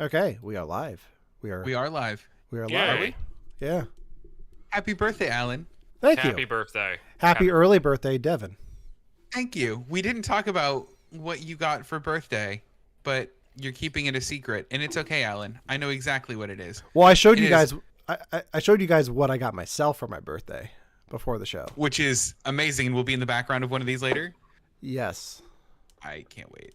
Okay, we are live. We are live. We are Yay. live. Yeah. Happy birthday, Alan. Thank you. Happy birthday. Happy early birthday, Devon. Thank you. We didn't talk about what you got for birthday, but you're keeping it a secret, and it's okay, Alan. I know exactly what it is. Well, I showed It you is- guys. I showed you guys what I got myself for my birthday before the show. Which is amazing, and will be in the background of one of these later. Yes. I can't wait.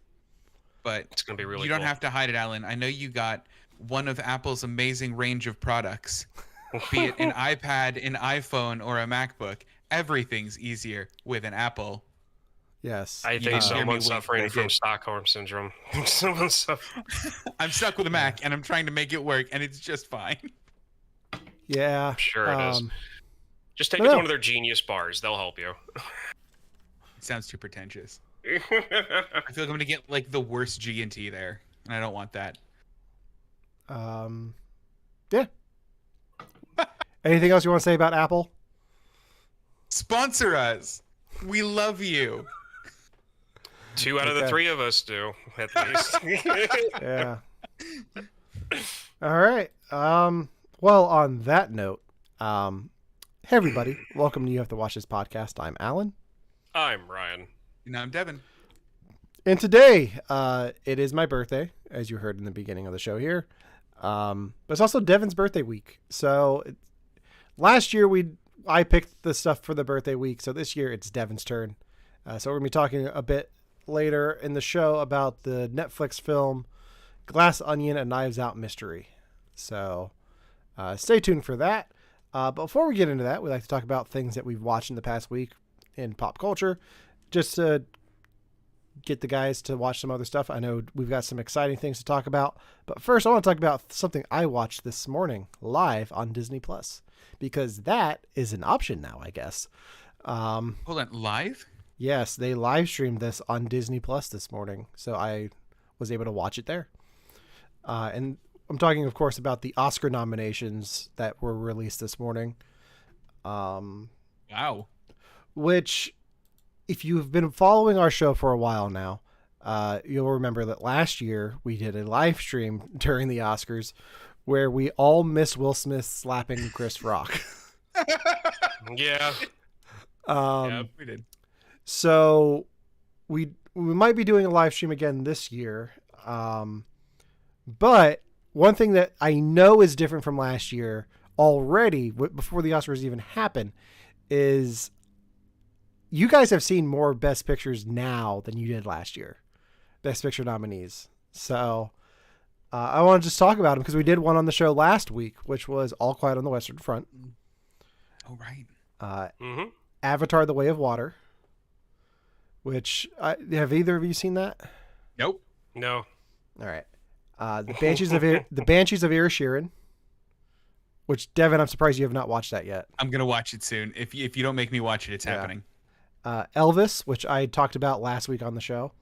But It's gonna be really you don't cool. have to hide it, Alan. I know you got one of Apple's amazing range of products, be it an iPad, an iPhone, or a MacBook. Everything's easier with an Apple. Yes. I You think didn't hear me someone's wink, suffering I from did. Stockholm syndrome. Someone's suffering. I'm stuck with a Mac, and I'm trying to make it work, and it's just fine. Yeah. Sure it is. Just take no, it to no. one of their Genius bars. They'll help you. It sounds too pretentious. I feel like I'm gonna get like the worst G&T there, and I don't want that. Yeah. Anything else you want to say about Apple? Sponsor us. We love you. 2 out of the Okay. 3 of us do, at least. Yeah. All right. Well, on that note, hey everybody, welcome to You Have to Watch This podcast. I'm Alan. I'm Ryan. And I'm Devon. And today, it is my birthday, as you heard in the beginning of the show here. But it's also Devon's birthday week. So last year I picked the stuff for the birthday week. So this year it's Devon's turn. So we're going to be talking a bit later in the show about the Netflix film Glass Onion: A Knives Out Mystery. So stay tuned for that. But before we get into that, we like to talk about things that we've watched in the past week in pop culture. Just to get the guys to watch some other stuff. I know we've got some exciting things to talk about, but first I want to talk about something I watched this morning live on Disney Plus, because that is an option now, I guess. Hold on, live? Yes, they live streamed this on Disney Plus this morning, so I was able to watch it there. And I'm talking, of course, about the Oscar nominations that were released this morning. Wow. Which, if you've been following our show for a while now, you'll remember that last year we did a live stream during the Oscars where we all missed Will Smith slapping Chris Rock. Yeah. Yeah, we did. So we might be doing a live stream again this year. But one thing that I know is different from last year already, before the Oscars even happen, is you guys have seen more Best Pictures now than you did last year. Best Picture nominees. So I want to just talk about them because we did one on the show last week, which was All Quiet on the Western Front. Oh, right. Mm-hmm. Avatar: The Way of Water. Which, have either of you seen that? Nope. No. All right. The Banshees of Inisherin. Which, Devin, I'm surprised you have not watched that yet. I'm going to watch it soon. If you don't make me watch it, it's Yeah. happening. Elvis, which I talked about last week on the show.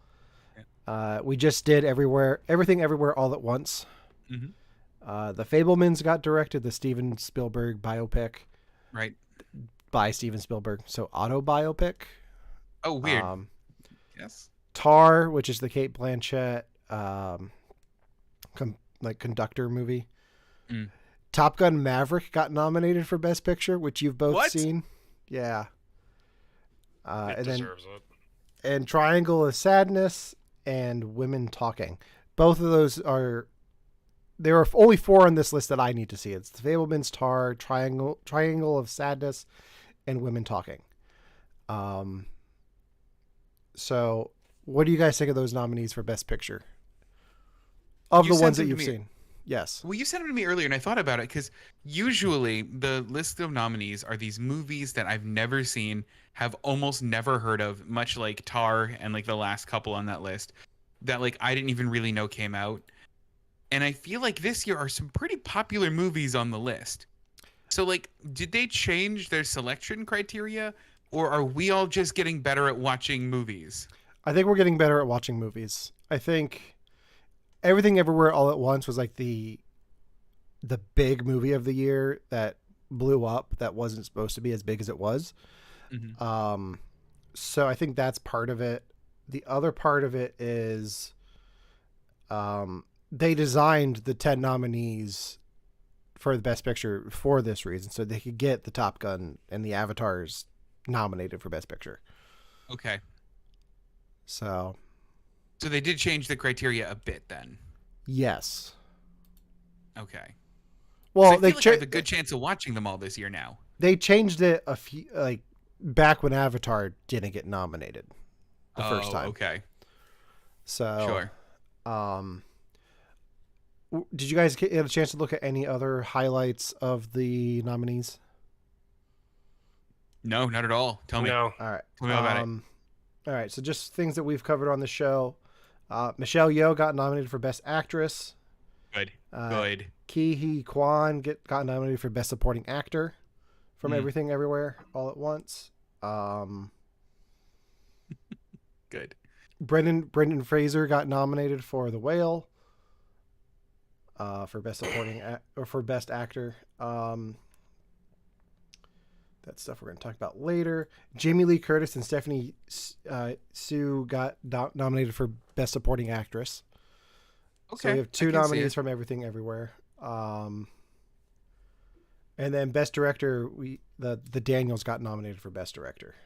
We just did Everything Everywhere All at Once. Mm-hmm. The Fabelmans got directed, the Steven Spielberg biopic Right. by Steven Spielberg. So auto biopic. Oh, weird. Yes. Tar, which is the Kate Blanchett conductor movie. Mm. Top Gun Maverick got nominated for Best Picture, which you've both What? seen. Yeah. It And then deserves it. and Triangle of Sadness and Women Talking. Both of those there are only 4 on this list that I need to see. It's The Fabelmans, Tar, Triangle of Sadness, and Women Talking. So what do you guys think of those nominees for Best Picture? Of You the ones sent that them to you've me. seen. Yes. Well, you sent them to me earlier, and I thought about it because usually the list of nominees are these movies that I've never seen, have almost never heard of, much like Tar and like the last couple on that list that like I didn't even really know came out. And I feel like this year are some pretty popular movies on the list. So like, did they change their selection criteria, or are we all just getting better at watching movies? I think we're getting better at watching movies. I think Everything Everywhere All at Once was like the big movie of the year that blew up, that wasn't supposed to be as big as it was. Mm-hmm. So I think that's part of it. The other part of it is they designed the 10 nominees for the Best Picture for this reason, so they could get the Top Gun and the Avatars nominated for Best Picture. Okay. So they did change the criteria a bit then. yes. Okay. Well, I they feel like I have a good chance of watching them all this year now. They changed it a few back when Avatar didn't get nominated the first time. Okay. So sure. Did you guys get a chance to look at any other highlights of the nominees? No, not at all. Tell me. No. All right. Tell me all about it. All right. So just things that we've covered on the show. Michelle Yeoh got nominated for Best Actress. Good. Good. Ke Huy Quan got nominated for Best Supporting Actor from Everything Everywhere All at Once. Good. Brendan Fraser got nominated for The Whale. For Best Supporting or for Best Actor. That stuff we're going to talk about later. Jamie Lee Curtis and Stephanie Sue got nominated for Best Supporting Actress. Okay. So we have 2 nominees from Everything Everywhere. And then Best Director, the Daniels got nominated for Best Director.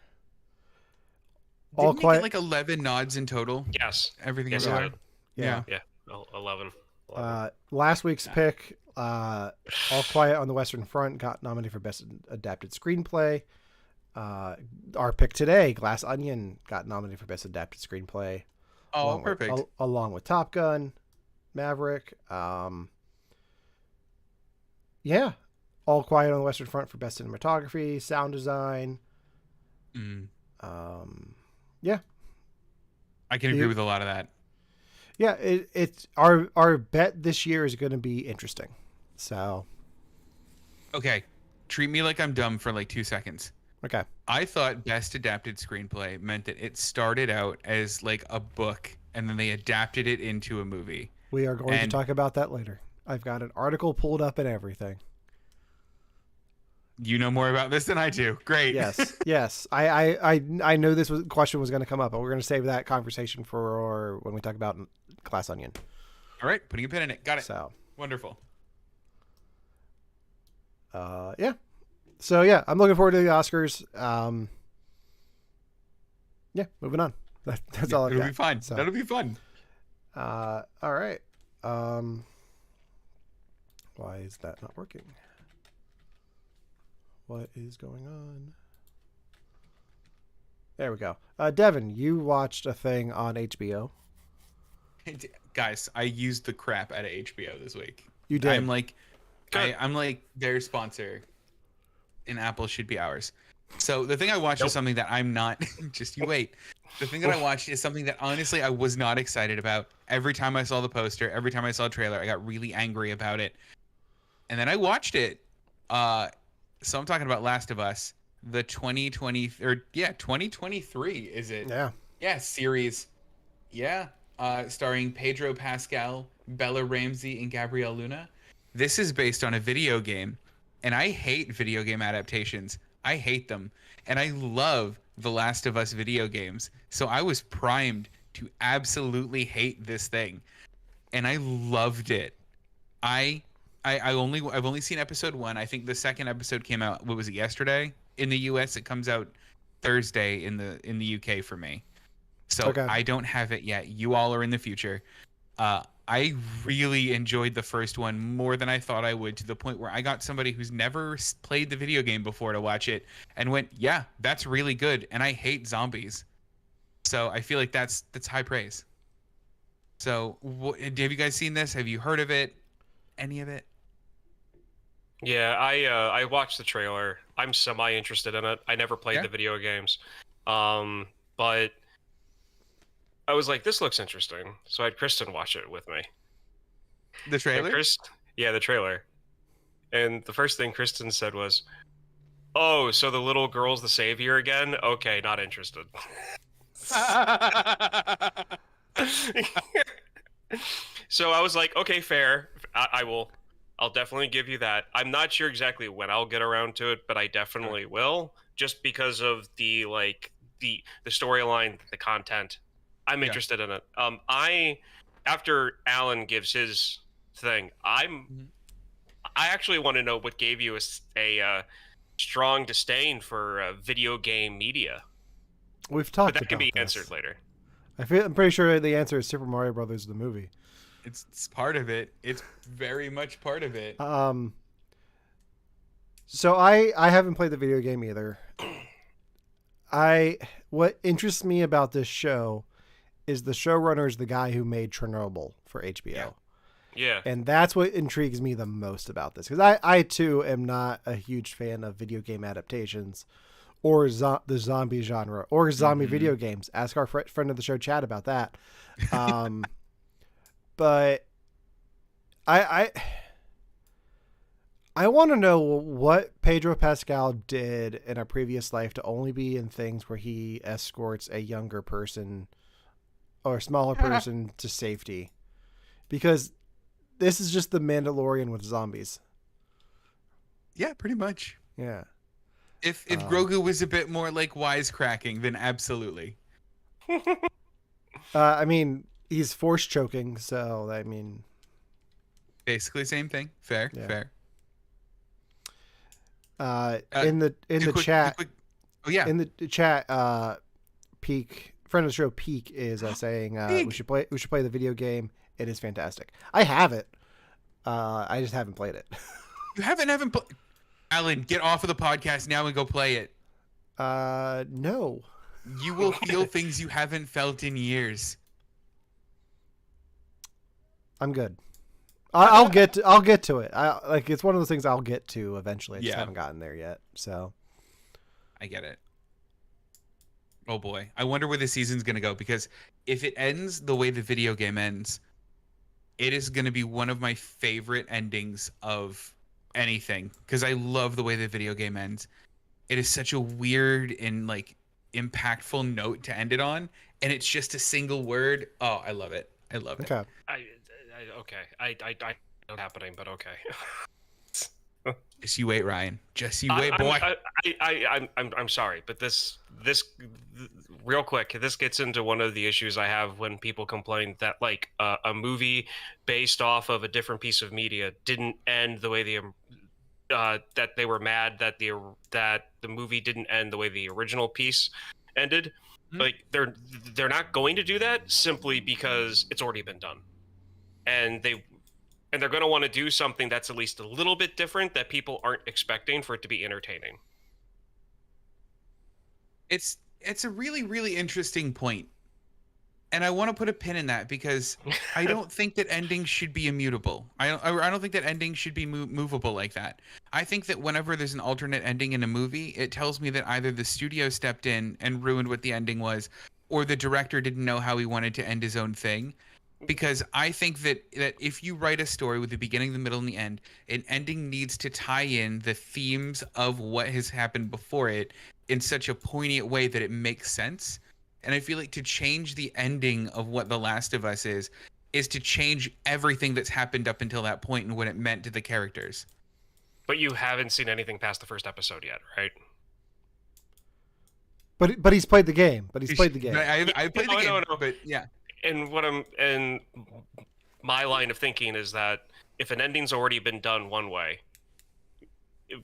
Didn't they get like 11 nods in total? Yes. Everything yes, Everywhere? Yeah. 11. Last week's pick, All Quiet on the Western Front got nominated for Best Adapted Screenplay. Our pick today, Glass Onion, got nominated for Best Adapted Screenplay. Oh, perfect. Along with Top Gun, Maverick. Yeah. All Quiet on the Western Front for Best Cinematography, Sound Design. Yeah. I can agree with a lot of that. Yeah, it's our bet this year is going to be interesting. So, okay, treat me like I'm dumb for like 2 seconds. Okay. I thought Best Adapted Screenplay meant that it started out as like a book and then they adapted it into a movie. We are going to talk about that later. I've got an article pulled up and everything. You know more about this than I do. Great. Yes. I know this question was going to come up, but we're going to save that conversation for when we talk about Glass Onion. All right, putting a pin in it. Got it. So wonderful. Yeah. So yeah, I'm looking forward to the Oscars. Yeah, moving on. That's all I've got. It'll be fun. So, that'll be fun. All right. Why is that not working? What is going on? There we go. Devon, you watched a thing on HBO. Guys, I used the crap out of HBO this week. You did. I'm like their sponsor, and Apple should be ours. So the thing I watched is something that I'm not. Just you wait. The thing that I watched is something that honestly I was not excited about. Every time I saw the poster, every time I saw a trailer, I got really angry about it. And then I watched it. So I'm talking about Last of Us, the 2023 is it? Yeah. Yeah, series. Yeah. Starring Pedro Pascal, Bella Ramsey, and Gabrielle Luna. This is based on a video game, and I hate video game adaptations. I hate them. And I love the Last of Us video games. So I was primed to absolutely hate this thing. And I loved it. I've only seen episode 1. I think the second episode came out, what was it, yesterday? In the US, it comes out Thursday in the UK for me. So okay. I don't have it yet. You all are in the future. I really enjoyed the first one more than I thought I would, to the point where I got somebody who's never played the video game before to watch it and went, yeah, that's really good. And I hate zombies. So I feel like that's high praise. So have you guys seen this? Have you heard of it? Any of it? Yeah, I watched the trailer. I'm semi interested in it. I never played the video games, but I was like, this looks interesting. So I had Kristen watch it with me. The trailer? Yeah, the trailer. And the first thing Kristen said was, "Oh, so the little girl's the savior again? Okay, not interested." So I was like, okay, fair. I'll definitely give you that. I'm not sure exactly when I'll get around to it, but I definitely will, just because of the storyline, the content. I'm interested in it. after Alan gives his thing, Mhm. I actually want to know what gave you a strong disdain for video game media, We've but talked that can about be answered this. later. I'm pretty sure the answer is Super Mario Brothers the movie. It's part of it. It's very much part of it. Um, so I haven't played the video game either. What interests me about this show is the showrunner is the guy who made Chernobyl for HBO. Yeah. And that's what intrigues me the most about this, because I too am not a huge fan of video game adaptations or the zombie genre or zombie video games. Ask our friend of the show, Chad, about that. But I I want to know what Pedro Pascal did in a previous life to only be in things where he escorts a younger person or a smaller person to safety, because this is just the Mandalorian with zombies. Yeah, pretty much. Yeah. If Grogu was a bit more like wisecracking, then absolutely. I mean, he's force choking, so I mean, Basically same thing. Fair, Yeah. fair. in the chat, Oh yeah. in the chat, Peak, friend of the show, Peak is saying Peak. we should play the video game. It is fantastic. I have it. I just haven't played it. You haven't played. Alan, get off of the podcast now and go play it. No. You will feel things you haven't felt in years. I'm good. I'll get to it. It's one of those things I'll get to eventually. I just haven't gotten there yet. So I get it. Oh boy, I wonder where the season's gonna go, because if it ends the way the video game ends, it is gonna be one of my favorite endings of anything, because I love the way the video game ends. It is such a weird and like impactful note to end it on, and it's just a single word. Oh, I love it. I love it. okay. I not happening, but okay. Just you wait, Ryan. Just you wait, boy. I'm sorry, but this real quick, this gets into one of the issues I have when people complain that like a movie based off of a different piece of media didn't end the way that they were mad that the movie didn't end the way the original piece ended. Mhm. Like they're not going to do that simply because it's already been done, and they're going to want to do something that's at least a little bit different that people aren't expecting for it to be entertaining. It's a really, really interesting point. And I want to put a pin in that, because I don't think that endings should be immutable. I don't think that endings should be movable like that. I think that whenever there's an alternate ending in a movie, it tells me that either the studio stepped in and ruined what the ending was, or the director didn't know how he wanted to end his own thing. Because I think that if you write a story with the beginning, the middle, and the end, an ending needs to tie in the themes of what has happened before it in such a poignant way that it makes sense. And I feel like to change the ending of what The Last of Us is to change everything that's happened up until that point and what it meant to the characters. But you haven't seen anything past the first episode yet, right? But he's played the game. But he's played the game. I played the game, No. but yeah. And my line of thinking is that if an ending's already been done one way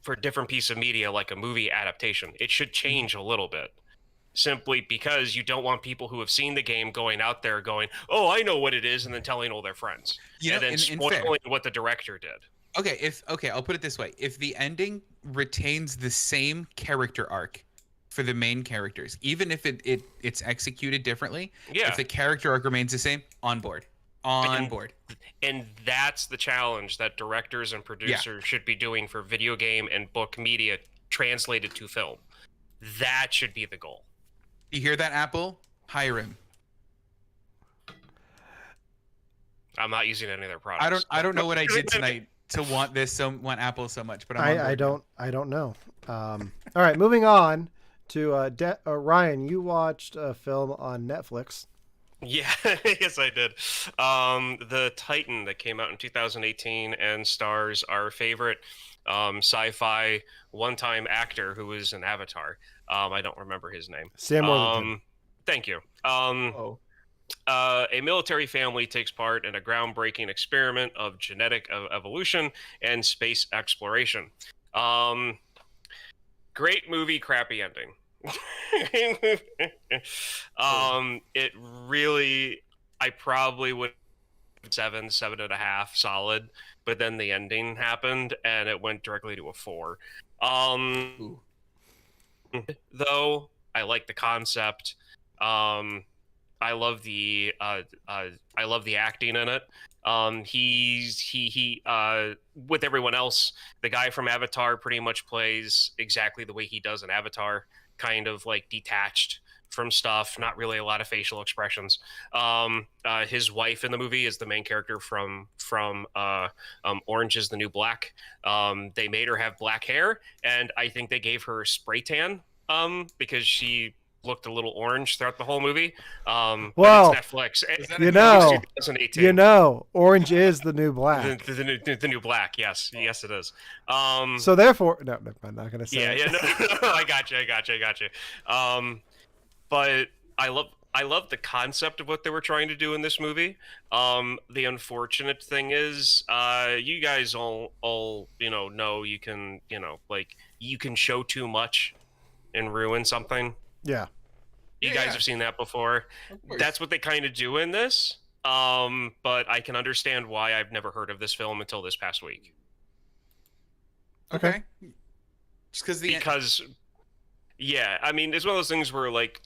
for a different piece of media like a movie adaptation, it should change a little bit. Simply because you don't want people who have seen the game going out there going, "Oh, I know what it is," and then telling all their friends, and then spoiling what the director did. Okay, I'll put it this way: if the ending retains the same character arc for the main characters, even if it's executed differently, if the character arc remains the same, on board. And that's the challenge that directors and producers should be doing for video game and book media translated to film. That should be the goal. You hear that, Apple? Hire him. I'm not using any of their products. I don't know what I did tonight to want Apple so much, but I don't know. All right, moving on to Ryan. You watched a film on Netflix. Yeah, yes, I did. The Titan that came out in 2018 and stars our favorite sci-fi one-time actor who was in Avatar. I don't remember his name. Sam Worthington. Thank you. A military family takes part in a groundbreaking experiment of genetic evolution and space exploration. Great movie, crappy ending. It really, I probably would 7.5 solid, but then the ending happened and it went directly to a 4. Ooh. Though I like the concept. I love the acting in it. He with everyone else, the guy from Avatar pretty much plays exactly the way he does in Avatar, kind of like detached from stuff, not really a lot of facial expressions. His wife in the movie is the main character from Orange is the New Black. They made her have black hair, and I think they gave her a spray tan because she looked a little orange throughout the whole movie. Well, but it's Netflix. You 2018. Orange is the new black. The new black. Yes, it is. So therefore, no, I'm not gonna say. Yeah, no, I got you. But I love the concept of what they were trying to do in this movie. The unfortunate thing is, you guys all know you can you can show too much and ruin something. Yeah. You guys have seen that before. That's what they kind of do in this. But I can understand why I've never heard of this film until this past week. Okay. Just because yeah, I mean, it's one of those things where like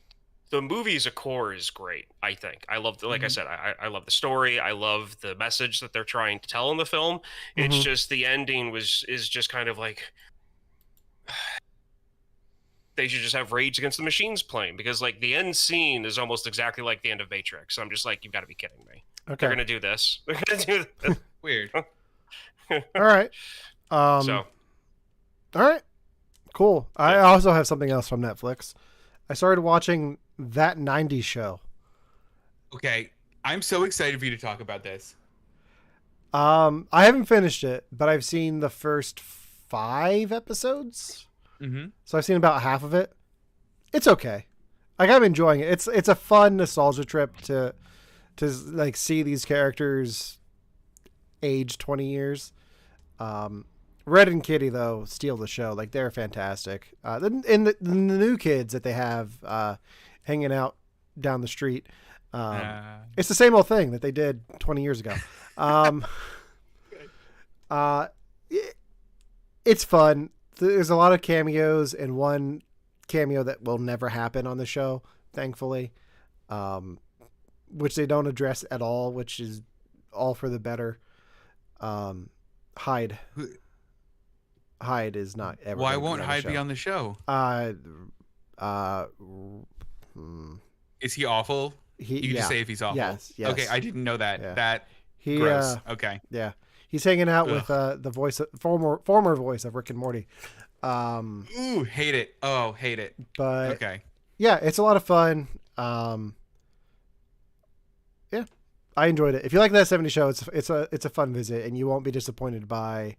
the movie as a core is great. I think I love, like I said, I love the story. I love the message that they're trying to tell in the film. It's just the ending is just kind of like they should just have Rage Against the Machines playing, because like the end scene is almost exactly like the end of Matrix. So I'm just like, you've got to be kidding me. Okay. They're gonna do this. They're gonna do this. Weird. All right. So. All right. Cool. I also have something else from Netflix. I started watching That 90s Show. Okay. I'm so excited for you to talk about this. I haven't finished it, but I've seen the first 5 episodes. So I've seen about half of it. It's okay. Like, I'm enjoying it. It's a fun nostalgia trip to like see these characters age 20 years. Red and Kitty though steal the show. Like, they're fantastic. The new kids that they have hanging out down the street. It's the same old thing that they did 20 years ago. It's fun. There's a lot of cameos, and one cameo that will never happen on the show, thankfully, which they don't address at all, which is all for the better. Hyde is not ever. Why won't Hyde be on the show? Is he awful? You just say if he's awful. Yes. Okay, I didn't know that. Yeah. Gross. Okay. Yeah. He's hanging out with the voice, former voice of Rick and Morty. Ooh, hate it. Oh, hate it. But okay. Yeah, it's a lot of fun. Yeah, I enjoyed it. If you like That 70s Show, it's a fun visit, and you won't be disappointed by.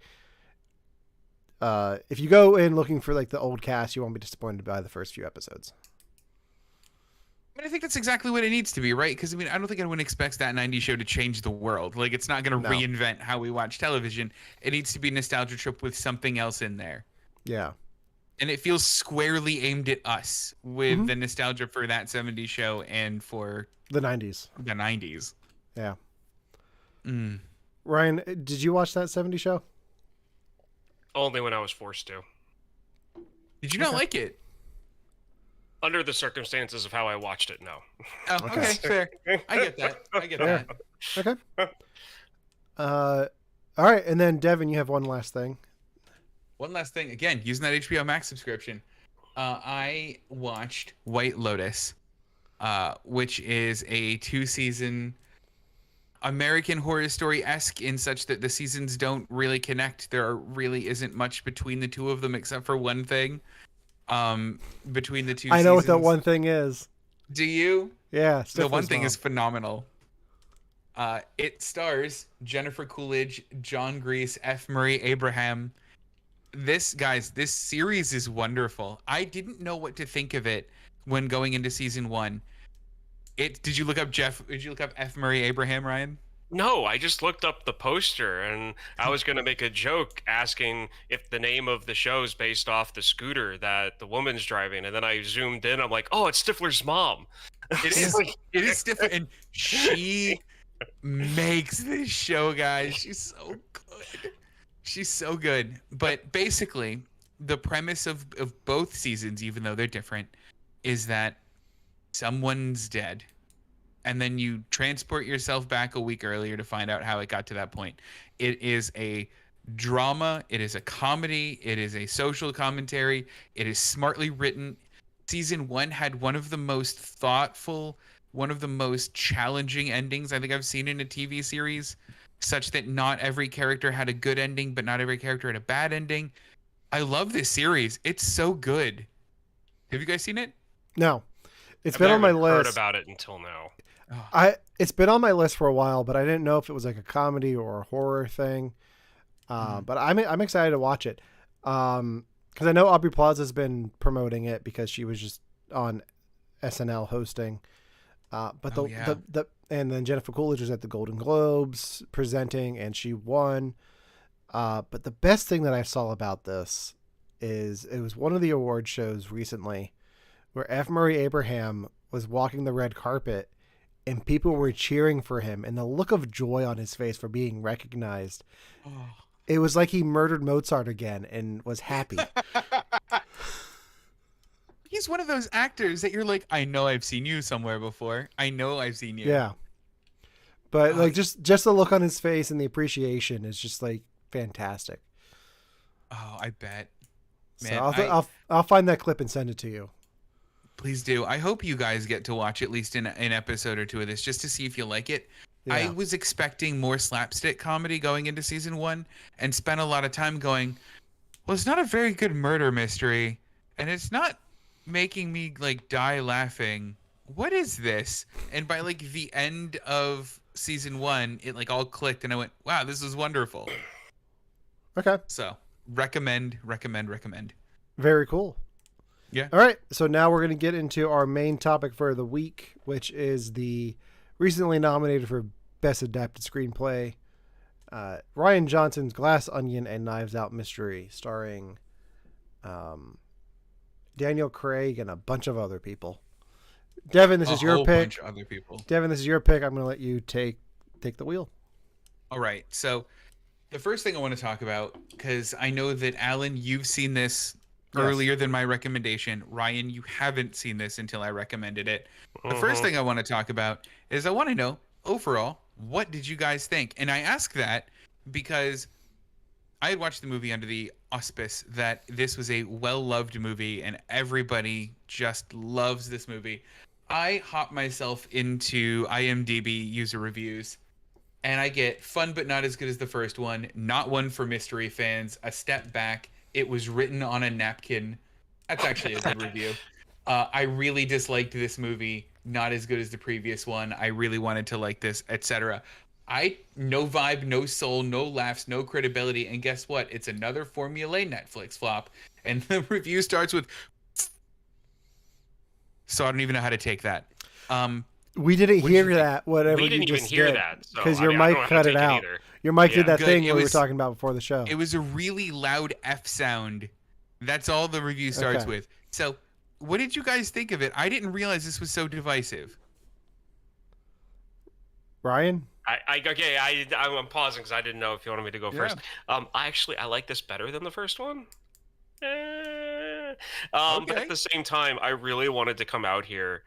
If you go in looking for like the old cast, you won't be disappointed by the first few episodes. I think that's exactly what it needs to be, right? Because I mean, I don't think anyone expects That 90s Show to change the world. Like, it's not going to reinvent how we watch television. It needs to be a nostalgia trip with something else in there. Yeah. And it feels squarely aimed at us with the nostalgia for That 70s Show and for the 90s. The 90s. Yeah. Ryan, did you watch That 70s Show? Only when I was forced to. Did you not like it? Under the circumstances of how I watched it, no. Oh, okay, fair. I get that. Okay. All right, and then Devon, you have one last thing. One last thing. Again, using that HBO Max subscription. I watched White Lotus, which is a 2-season American Horror Story-esque in such that the seasons don't really connect. There really isn't much between the two of them except for one thing. Between the two seasons. I know what that one thing is. Do you? Yeah. The one thing is phenomenal. It stars Jennifer Coolidge, John Grease, F. Murray Abraham. This series is wonderful. I didn't know what to think of it when going into season 1. Did you look up F. Murray Abraham, Ryan? No, I just looked up the poster, and I was going to make a joke asking if the name of the show is based off the scooter that the woman's driving, and then I zoomed in. I'm like, oh, it's Stifler's mom. It is. It is Stifler, and she makes this show, guys. She's so good. She's so good. But basically, the premise of both seasons, even though they're different, is that someone's dead. And then you transport yourself back a week earlier to find out how it got to that point. It is a drama. It is a comedy. It is a social commentary. It is smartly written. Season 1 had one of the most thoughtful, one of the most challenging endings I think I've seen in a TV series, such that not every character had a good ending, but not every character had a bad ending. I love this series. It's so good. Have you guys seen it? No. It's I've been on my never heard list. about it until now. It's been on my list for a while, but I didn't know if it was like a comedy or a horror thing. But I'm excited to watch it. Because I know Aubrey Plaza's been promoting it because she was just on SNL hosting. But and then Jennifer Coolidge was at the Golden Globes presenting, and she won. But the best thing that I saw about this is it was one of the award shows recently where F. Murray Abraham was walking the red carpet and people were cheering for him, and the look of joy on his face for being recognized. Oh. It was like he murdered Mozart again and was happy. He's one of those actors that you're like, I know I've seen you somewhere before. I know I've seen you. Yeah. But like just the look on his face and the appreciation is just like fantastic. Oh, I bet. Man, so I'll find that clip and send it to you. Please do. I hope you guys get to watch at least an episode or two of this just to see if you like it. Yeah. I was expecting more slapstick comedy going into season 1 and spent a lot of time going, well, it's not a very good murder mystery and it's not making me like die laughing. What is this? And by like the end of season 1, it like all clicked and I went, wow, this is wonderful. Okay. So recommend. Very cool. Yeah. All right. So now we're going to get into our main topic for the week, which is the recently nominated for Best Adapted Screenplay, Rian Johnson's Glass Onion and Knives Out Mystery, starring Daniel Craig and a bunch of other people. Devon, this is your pick. Bunch of other people. Devon, this is your pick. I'm going to let you take the wheel. All right. So the first thing I want to talk about, because I know that Alan, you've seen this earlier than my recommendation. Ryan, you haven't seen this until I recommended it. The first thing I want to talk about is I want to know, overall, what did you guys think? And I ask that because I had watched the movie under the auspice that this was a well-loved movie and everybody just loves this movie. I hop myself into IMDb user reviews and I get fun but not as good as the first one, not one for mystery fans, a step back, it was written on a napkin. That's actually a good review. I really disliked this movie, not as good as the previous one. I really wanted to like this, etc. No vibe, no soul, no laughs, no credibility. And guess what? It's another Formula Netflix flop. And the review starts with, so I don't even know how to take that. We didn't hear that, whatever we didn't you just even hear did. that. Because your mic cut it out. Your mic did that thing we were talking about before the show. It was a really loud F sound. That's all the review starts with. So what did you guys think of it? I didn't realize this was so divisive. Ryan? I'm pausing because I didn't know if you wanted me to go first. I like this better than the first one. But at the same time, I really wanted to come out here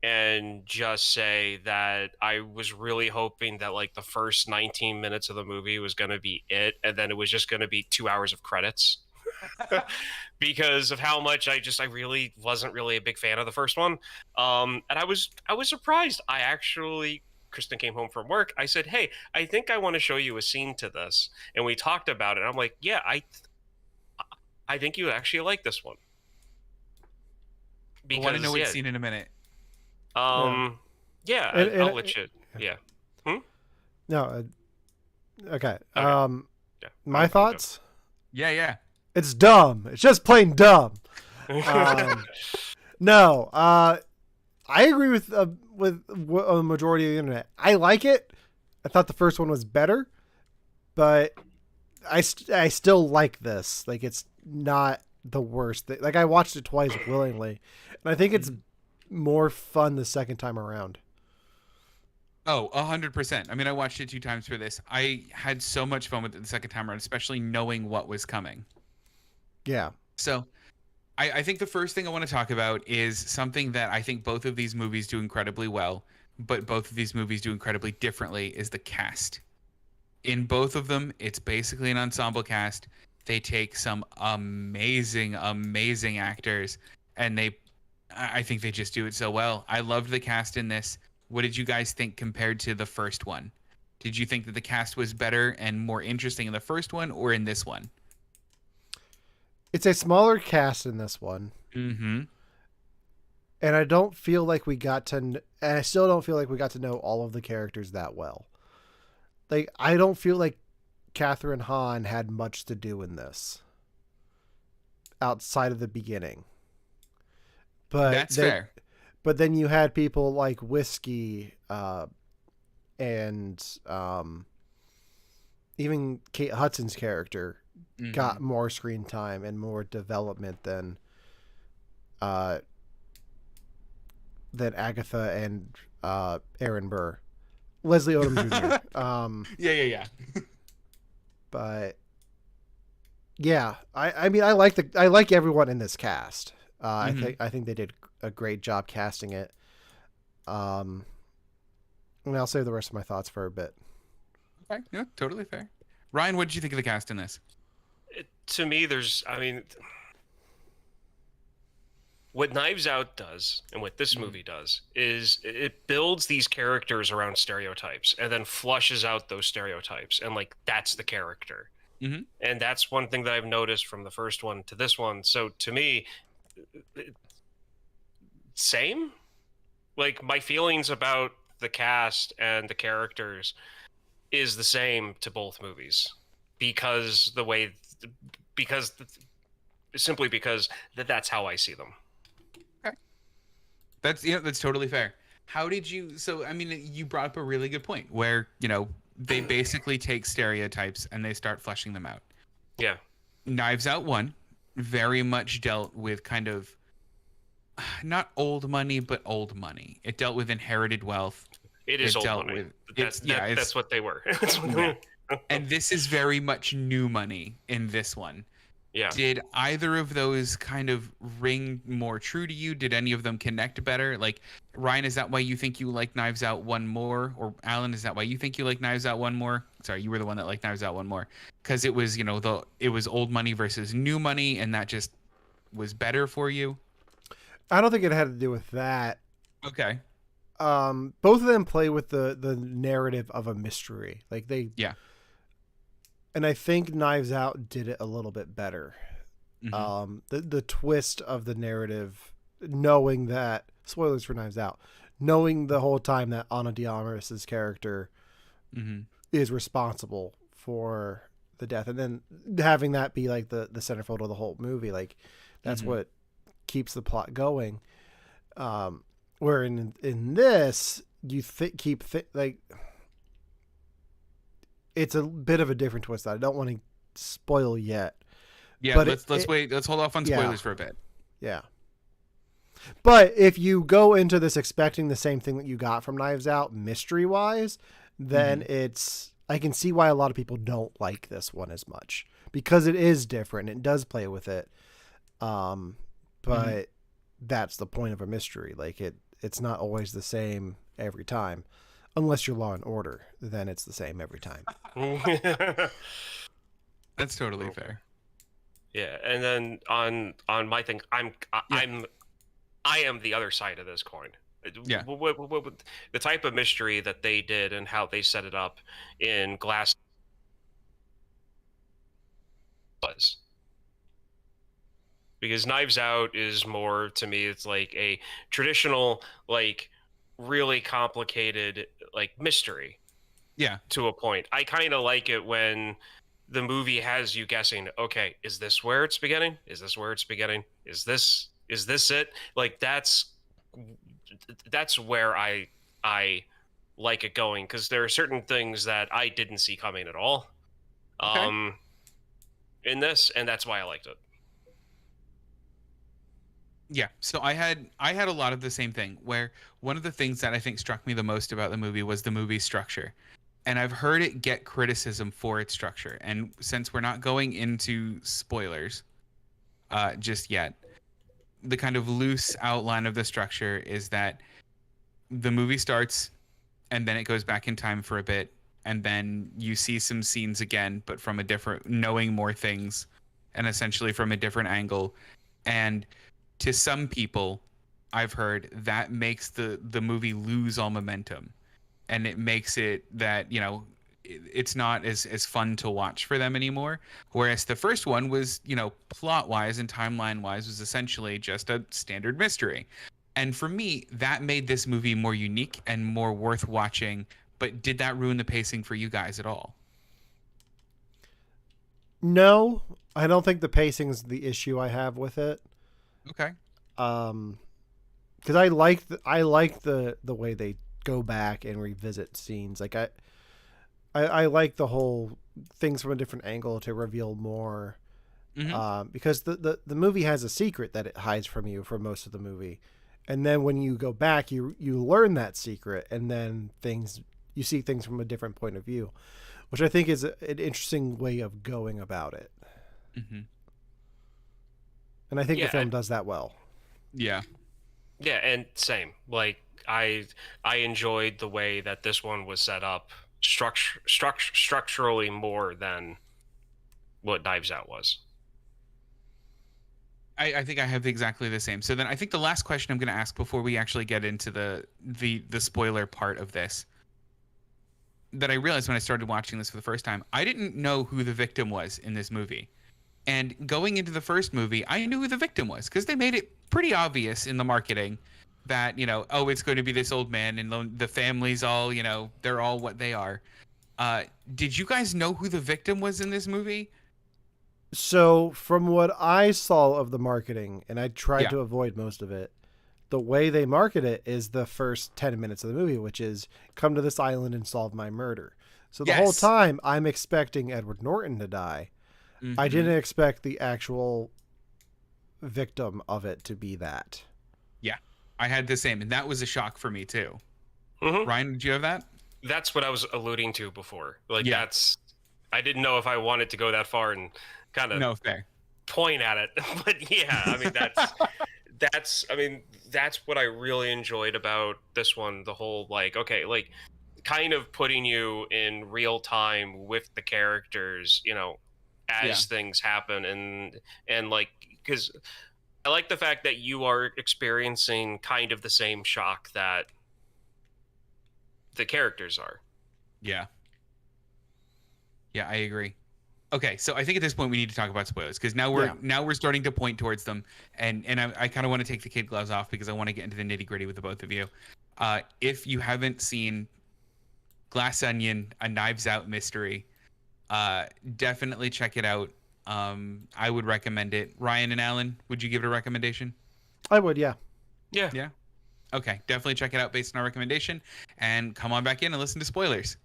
and just say that I was really hoping that like the first 19 minutes of the movie was going to be it, and then it was just going to be 2 hours of credits. Because of how much I really wasn't really a big fan of the first one. And I was surprised. Kristen came home from work. I said, hey, I think I want to show you a scene to this. And we talked about it. I'm like, yeah, I think you actually like this one. Because, I want to know what scene in a minute. I'll let you. Yeah. No. Okay. Okay. My thoughts? Yeah. It's dumb. It's just plain dumb. No. I I agree with a majority of the internet. I like it. I thought the first one was better, but I still like this. Like, it's not the worst thing. Like, I watched it twice willingly, and I think it's more fun the second time around. Oh, 100%. I mean, I watched it 2 times for this. I had so much fun with it the second time around, especially knowing what was coming. Yeah. So, I think the first thing I want to talk about is something that I think both of these movies do incredibly well, but both of these movies do incredibly differently, is the cast. In both of them, it's basically an ensemble cast. They take some amazing, amazing actors, and I think they just do it so well. I loved the cast in this. What did you guys think compared to the first one? Did you think that the cast was better and more interesting in the first one or in this one? It's a smaller cast in this one. Mm-hmm. And I don't feel like we got to, and I still don't feel like we got to know all of the characters that well. Like, I don't feel like Catherine Hahn had much to do in this outside of the beginning. But That's fair. But then you had people like Whiskey, and even Kate Hudson's character got more screen time and more development than Agatha and Aaron Burr. Leslie Odom Jr. Yeah. But yeah, I mean, I like everyone in this cast. I think they did a great job casting it. And I'll save the rest of my thoughts for a bit. Okay, yeah, totally fair. Ryan, what did you think of the cast in this? To me, what Knives Out does and what this movie does is it builds these characters around stereotypes and then flushes out those stereotypes, and like that's the character. And that's one thing that I've noticed from the first one to this one. So to me, same. Like, my feelings about the cast and the characters is the same to both movies because simply because that's how I see them. Okay. That's totally fair. How did you, so, I mean, you brought up a really good point where, they basically take stereotypes and they start fleshing them out. Yeah. Knives Out 1 very much dealt with kind of not old money, but old money. It dealt with inherited wealth. It is old money. That's what they were. Yeah. And this is very much new money in this one. Yeah. Did either of those kind of ring more true to you? Did any of them connect better? Like, Ryan, is that why you think you like Knives Out 1 more? Or Alan, is that why you think you like Knives Out 1 more? Sorry, you were the one that liked Knives Out 1 more. Because it was, it was old money versus new money, and that just was better for you? I don't think it had to do with that. Okay. Both of them play with the narrative of a mystery. Like, Yeah. And I think Knives Out did it a little bit better. The twist of the narrative, knowing that, spoilers for Knives Out, knowing the whole time that Ana de Armas's character is responsible for the death, and then having that be like the centerfold of the whole movie, like that's what keeps the plot going. Where in this, you like. It's a bit of a different twist that I don't want to spoil yet. Yeah, but let's wait. Let's hold off on spoilers for a bit. Yeah. But if you go into this expecting the same thing that you got from Knives Out, mystery-wise, then I can see why a lot of people don't like this one as much. Because it is different. It does play with it. But that's the point of a mystery. Like, it's not always the same every time. Unless you're Law and Order, then it's the same every time. That's totally fair. Yeah, and then on my thing, I am the other side of this coin. Yeah. The type of mystery that they did and how they set it up in Glass was. Because Knives Out is more, to me, it's like a traditional, like, really complicated, like, mystery. Yeah. To a point. I kind of like it when the movie has you guessing, okay, is this where it's beginning? Is this where it's beginning? Is this it? Like, that's that's where I like it going, because there are certain things that I didn't see coming at all. Okay. In this, and that's why I liked it. Yeah, so I had a lot of the same thing, where one of the things that I think struck me the most about the movie was the movie structure. And I've heard it get criticism for its structure. And since we're not going into spoilers just yet, the kind of loose outline of the structure is that the movie starts and then it goes back in time for a bit, and then you see some scenes again, but from a different, knowing more things, and essentially from a different angle. And to some people, I've heard that makes the movie lose all momentum, and it makes it that, you know, it's not as fun to watch for them anymore. Whereas the first one was, you know, plot wise and timeline wise, was essentially just a standard mystery. And for me, that made this movie more unique and more worth watching. But did that ruin the pacing for you guys at all? No, I don't think the pacing's the issue I have with it. Okay. Because I like the way they go back and revisit scenes. Like I like the whole things from a different angle to reveal more. Because the movie has a secret that it hides from you for most of the movie, and then when you go back, you learn that secret, and then you see things from a different point of view, which I think is an interesting way of going about it. Mm-hmm. And I think the film does that well. Yeah. Yeah, and same. Like I enjoyed the way that this one was set up structurally more than what Knives Out was. I think I have exactly the same. So then I think the last question I'm going to ask before we actually get into the spoiler part of this, that I realized when I started watching this for the first time, I didn't know who the victim was in this movie. And going into the first movie, I knew who the victim was because they made it pretty obvious in the marketing that, you know, oh, it's going to be this old man and the family's all, you know, they're all what they are. Did you guys know who the victim was in this movie? So from what I saw of the marketing, and I tried to avoid most of it, the way they market it is the first 10 minutes of the movie, which is come to this island and solve my murder. So the whole time I'm expecting Edward Norton to die. Mm-hmm. I didn't expect the actual victim of it to be that. Yeah, I had the same. And that was a shock for me too. Mm-hmm. Ryan, did you have that? That's what I was alluding to before. Like I didn't know if I wanted to go that far and kind of point at it. But yeah, I mean, that's what I really enjoyed about this one. The whole, like, okay, like kind of putting you in real time with the characters, you know, as things happen. And like, because I like the fact that you are experiencing kind of the same shock that the characters are. Yeah. Yeah, I agree. Okay, so I think at this point we need to talk about spoilers because now we're starting to point towards them, and I kind of want to take the kid gloves off because I want to get into the nitty gritty with the both of you. If you haven't seen Glass Onion, a Knives Out mystery, definitely check it out. I would recommend it. Ryan and Alan, would you give it a recommendation? I would, yeah. Yeah. Okay, definitely check it out based on our recommendation, and come on back in and listen to spoilers.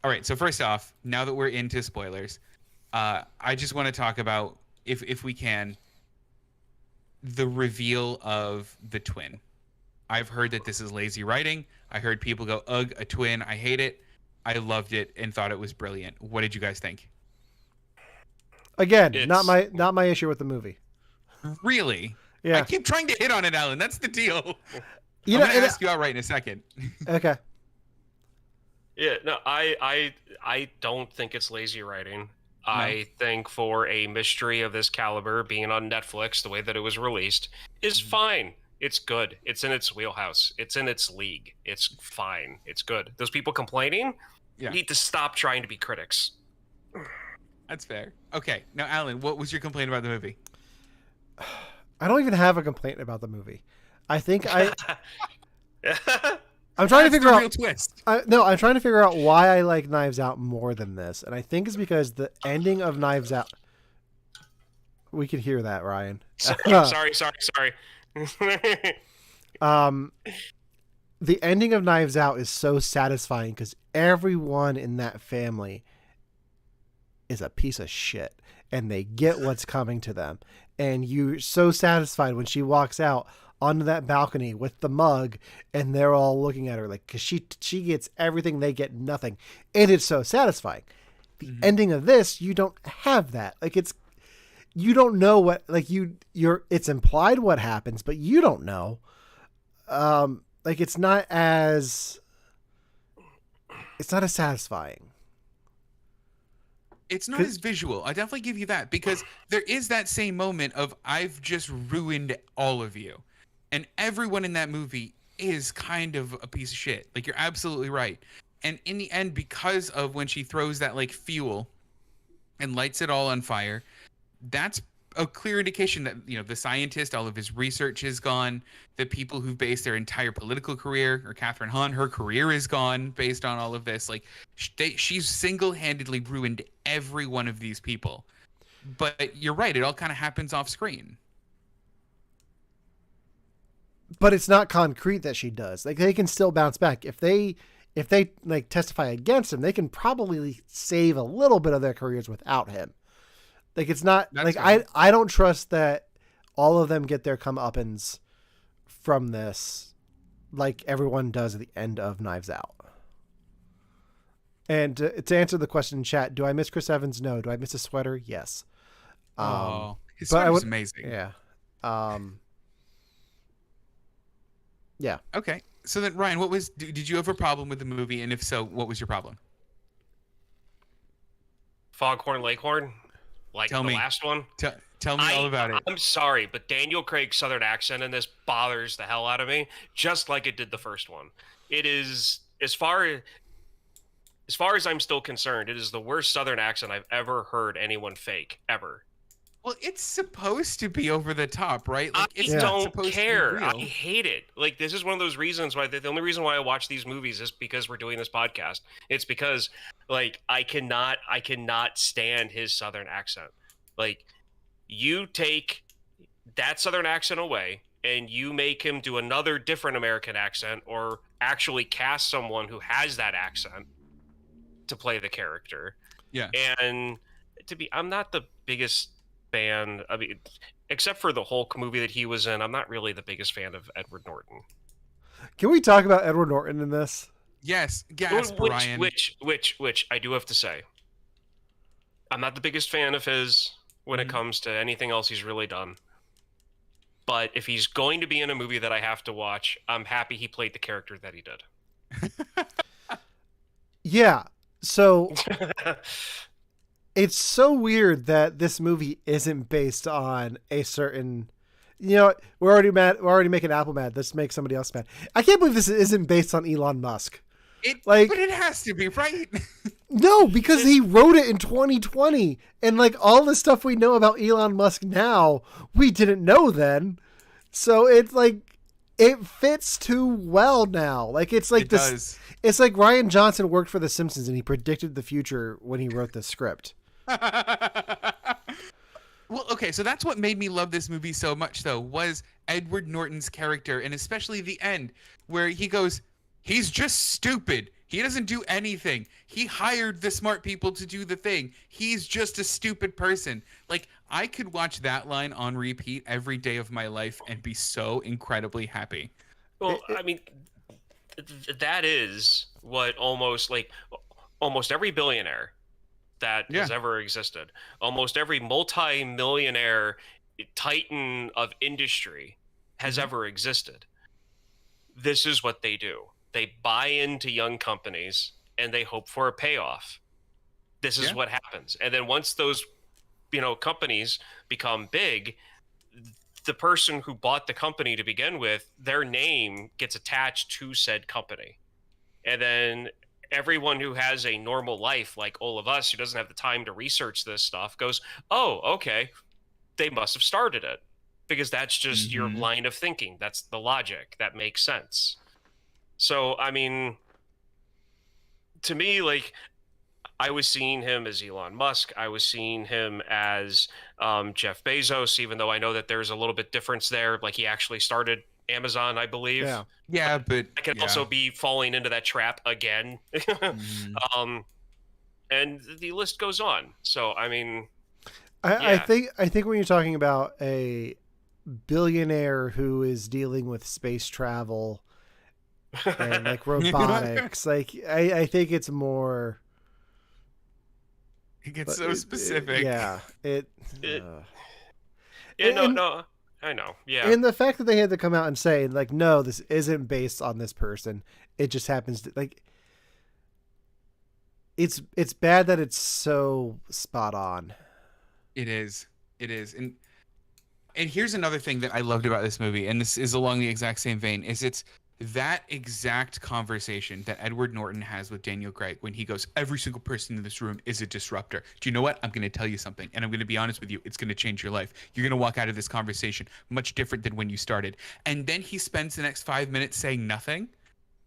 All right, so first off, now that we're into spoilers, I just want to talk about, if we can, the reveal of the twin. I've heard that this is lazy writing. I heard people go, ugh, a twin, I hate it. I loved it and thought it was brilliant. What did you guys think? Again, not my issue with the movie. Really? Yeah. I keep trying to hit on it, Alan. That's the deal. I'm going to ask you outright in a second. Okay. Yeah, no, I don't think it's lazy writing. No. I think for a mystery of this caliber, being on Netflix, the way that it was released, is fine. It's good. It's in its wheelhouse. It's in its league. It's fine. It's good. Those people complaining need to stop trying to be critics. That's fair. Okay, now Alan, what was your complaint about the movie? I don't even have a complaint about the movie. I think I'm trying to figure out real twist. I'm trying to figure out why I like Knives Out more than this, and I think it's because the ending of Knives Out. We can hear that, Ryan. Sorry. Um, the ending of Knives Out is so satisfying because everyone in that family is a piece of shit and they get what's coming to them. And you're so satisfied when she walks out onto that balcony with the mug and they're all looking at her like, cause she gets everything, they get nothing. And it's so satisfying. The ending of this, you don't have that. Like you don't know what, like it's implied what happens, but you don't know. Like it's not as satisfying. It's not as visual. I definitely give you that because there is that same moment of I've just ruined all of you. And everyone in that movie is kind of a piece of shit. Like you're absolutely right. And in the end, because of when she throws that like fuel and lights it all on fire, that's a clear indication that, you know, the scientist, all of his research is gone. The people who've based their entire political career, or Catherine Hahn, her career is gone based on all of this. Like she's single-handedly ruined every one of these people. But you're right. It all kind of happens off screen. But it's not concrete that she does. Like they can still bounce back. If they like testify against him, they can probably save a little bit of their careers without him. Like it's not that's like I don't trust that all of them get their comeuppance from this like everyone does at the end of Knives Out. And to answer the question in chat, do I miss Chris Evans? No. Do I miss his sweater? Yes. His sweater's amazing. Yeah. Yeah. Okay. So then, Ryan, did you have a problem with the movie? And if so, what was your problem? Foghorn Leghorn? Like the last one? Tell me all about it. I'm sorry, but Daniel Craig's southern accent in this bothers the hell out of me, just like it did the first one. It is, as far as I'm still concerned, it is the worst southern accent I've ever heard anyone fake, ever. Well, it's supposed to be over the top, right? Like, I don't care. I hate it. Like, this is one of those reasons why the only reason why I watch these movies is because we're doing this podcast. It's because, like, I cannot stand his southern accent. Like, you take that southern accent away and you make him do another different American accent, or actually cast someone who has that accent to play the character. Yeah. And I'm not the biggest fan. I mean, except for the Hulk movie that he was in, I'm not really the biggest fan of Edward Norton. Can we talk about Edward Norton in this? Yes, gasp, Ryan. Which I do have to say, I'm not the biggest fan of his when it comes to anything else he's really done. But if he's going to be in a movie that I have to watch, I'm happy he played the character that he did. Yeah. So it's so weird that this movie isn't based on a certain, you know, we're already mad. We're already making Apple mad. Let's make somebody else mad. I can't believe this isn't based on Elon Musk. But it has to be, right? No, because he wrote it in 2020, and like all the stuff we know about Elon Musk now, we didn't know then. So it's like it fits too well now. Like it's like this. It's like Ryan Johnson worked for The Simpsons and he predicted the future when he wrote the script. Well, okay, so that's what made me love this movie so much, though, was Edward Norton's character, and especially the end, where he goes, he's just stupid. He doesn't do anything. He hired the smart people to do the thing. He's just a stupid person. Like, I could watch that line on repeat every day of my life and be so incredibly happy. Well, I mean, that is what almost every billionaire that has ever existed, almost every multi-millionaire titan of industry has ever existed. This is what they do. They buy into young companies and they hope for a payoff. This is what happens. And then once those, companies become big, the person who bought the company to begin with, their name gets attached to said company. And then everyone who has a normal life, like all of us, who doesn't have the time to research this stuff, goes, oh, okay, they must have started it. Because that's just your line of thinking. That's the logic. That makes sense. So, I mean, to me, like, I was seeing him as Elon Musk. I was seeing him as Jeff Bezos, even though I know that there's a little bit difference there. Like, he actually started Amazon, I believe. Yeah. Yeah, but I can yeah. also be falling into that trap again. Mhm. And the list goes on. So I mean, I yeah. think when you're talking about a billionaire who is dealing with space travel and like robotics, like I think it's more. It gets But so specific. yeah, It- uh, Yeah, and, no, I know. Yeah. and the fact that they had to come out and say like, no, this isn't based on this person. It just happens to like. It's bad that it's so spot on. It is. It is. And here's another thing that I loved about this movie, and this is along the exact same vein, is it's that exact conversation that Edward Norton has with Daniel Craig when he goes, every single person in this room is a disruptor. Do you know what? I'm going to tell you something, and I'm going to be honest with you. It's going to change your life. You're going to walk out of this conversation much different than when you started. And then he spends the next 5 minutes saying nothing.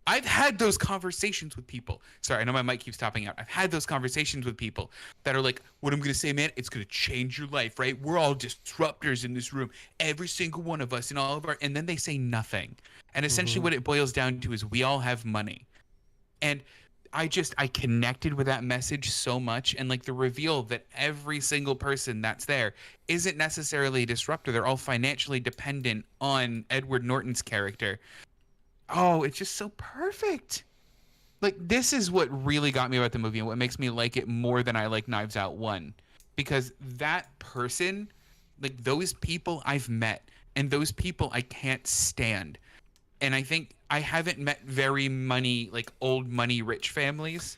I've had those conversations with people. Sorry, I know my mic keeps topping out. I've had those conversations with people that are like, what I'm going to say, man, it's going to change your life, right? We're all disruptors in this room. Every single one of us and all of our, and then they say nothing. And essentially what it boils down to is we all have money. And I connected with that message so much. And like the reveal that every single person that's there isn't necessarily a disruptor. They're all financially dependent on Edward Norton's character. Oh, it's just so perfect. Like, this is what really got me about the movie and what makes me like it more than I like Knives Out 1. Because that person, like, those people I've met, and those people I can't stand. And I think I haven't met very old money rich families.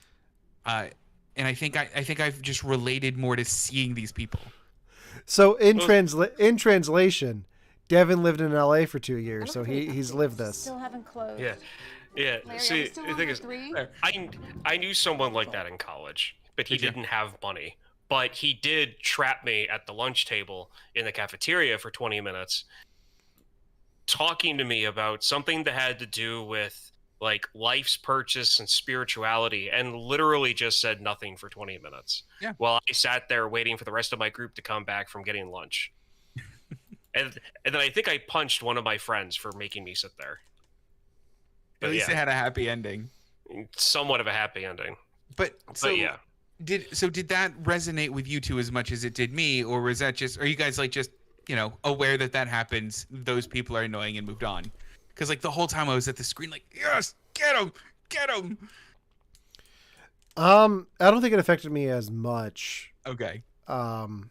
And I think I've just related more to seeing these people. So in translation, Devon lived in LA for 2 years, so he's lived this. Still haven't closed. Yeah. Yeah. Larry, See, are we still the on thing the is, 3? I knew someone like that in college, but he Did you? didn't have money. But he did trap me at the lunch table in the cafeteria for 20 minutes, talking to me about something that had to do with like life's purchase and spirituality, and literally just said nothing for 20 minutes. Yeah. While I sat there waiting for the rest of my group to come back from getting lunch. And then I think I punched one of my friends for making me sit there. At least yeah, it had a happy ending. somewhat of a happy ending. But yeah. Did that resonate with you two as much as it did me, or was that just, are you guys like just, aware that happens, those people are annoying and moved on? Because like the whole time I was at the screen like, yes, get him. I don't think it affected me as much. Okay. Um,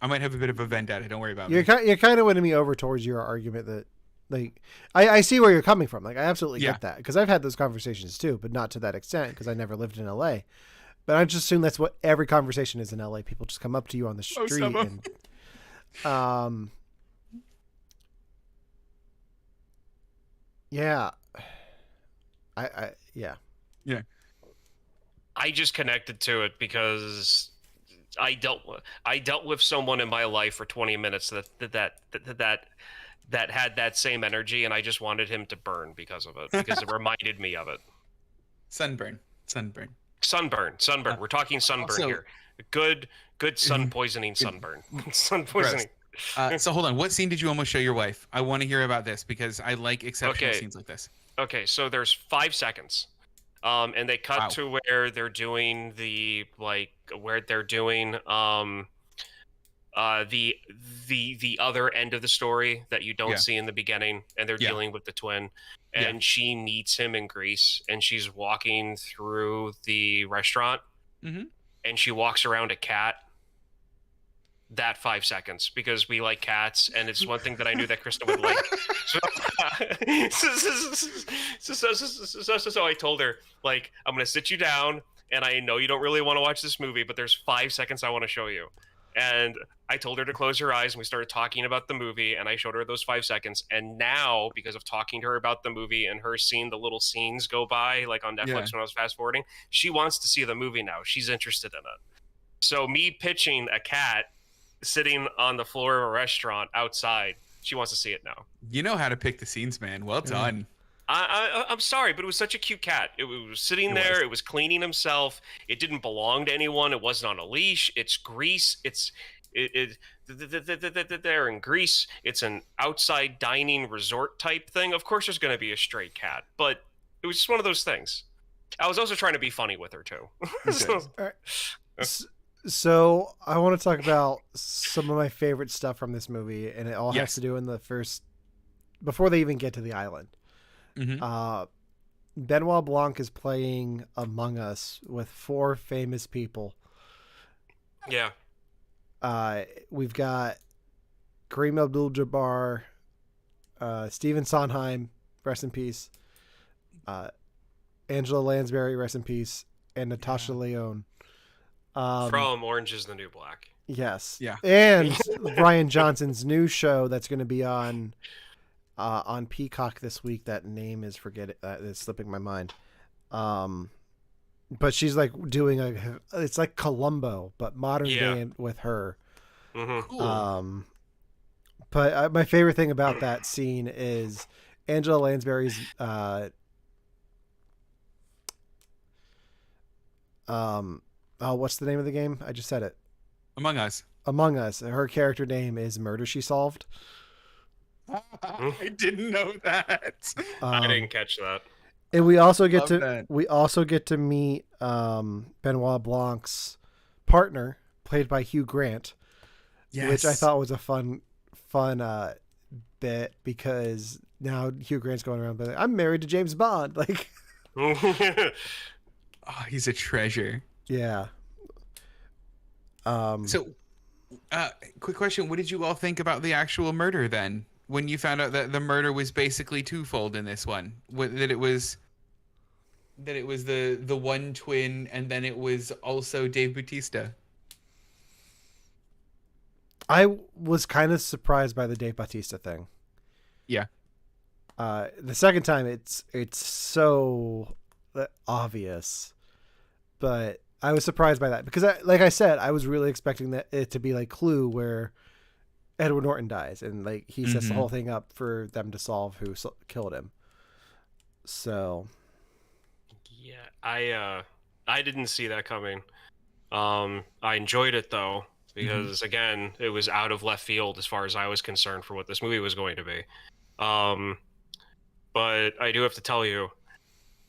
I might have a bit of a vendetta. Don't worry about you're me. you're kind of winning me over towards your argument that, like, I see where you're coming from. Like, I absolutely Yeah. get that because I've had those conversations too, but not to that extent because I never lived in LA. But I just assume that's what every conversation is in LA. People just come up to you on the street and, yeah, yeah. I just connected to it because I dealt with someone in my life for 20 minutes that had that same energy, and I just wanted him to burn because of it, because it reminded me of it. Sunburn. Sunburn. We're talking sunburn also- here. Good sun poisoning sunburn. Sun poisoning. So hold on. What scene did you almost show your wife? I want to hear about this because I like exceptional Okay. scenes like this. Okay, so there's 5 seconds. And they cut Wow. to where they're doing the other end of the story that you don't Yeah. see in the beginning, and they're Yeah. dealing with the twin, Yeah. and she meets him in Greece, and she's walking through the restaurant, Mhm. and she walks around a cat. That 5 seconds, because we like cats, and it's one thing that I knew that Krista would like. So I told her, like, I'm gonna sit you down, and I know you don't really want to watch this movie, but there's 5 seconds I want to show you. And I told her to close her eyes, and we started talking about the movie, and I showed her those 5 seconds. And now, because of talking to her about the movie and her seeing the little scenes go by, like on Netflix Yeah. when I was fast forwarding, she wants to see the movie now. She's interested in it. So me pitching a cat sitting on the floor of a restaurant outside, she wants to see it now. You know how to pick the scenes, man. Well done. I'm sorry, but it was such a cute cat. It was sitting there. It was cleaning himself. It didn't belong to anyone. It wasn't on a leash. It's Greece. It's they're in Greece. It's an outside dining resort type thing. Of course, there's going to be a stray cat, but it was just one of those things. I was also trying to be funny with her too. Good. So I want to talk about some of my favorite stuff from this movie, and it all has Yes. to do in the first, before they even get to the island. Mhm. Benoit Blanc is playing Among Us with 4 famous people. Yeah. We've got Kareem Abdul-Jabbar, Stephen Sondheim, rest in peace, Angela Lansbury, rest in peace, and Natasha Lyonne. From Orange is the New Black. Yes. Yeah. And Brian Johnson's new show that's going to be on Peacock this week. That name is it's slipping my mind. But she's like doing it's like Columbo, but modern day with her. Mm-hmm. Cool. But my favorite thing about that scene is Angela Lansbury's what's the name of the game? I just said it. Among Us. Among Us. Her character name is Murder She Solved. I didn't know that. I didn't catch that. And we also get Love to meet Benoit Blanc's partner, played by Hugh Grant, which I thought was a fun bit, because now Hugh Grant's going around being like, I'm married to James Bond. Like, Oh, he's a treasure. yeah. So, quick question: what did you all think about the actual murder then? When you found out that the murder was basically twofold in this one, that it was the one twin, and then it was also Dave Bautista. I was kind of surprised by the Dave Bautista thing. Yeah. The second time, it's so obvious, but I was surprised by that because, like I said, I was really expecting it to be like Clue, where Edward Norton dies and like he sets the whole thing up for them to solve who killed him. So, yeah, I didn't see that coming. I enjoyed it though, because again, it was out of left field as far as I was concerned for what this movie was going to be. But I do have to tell you,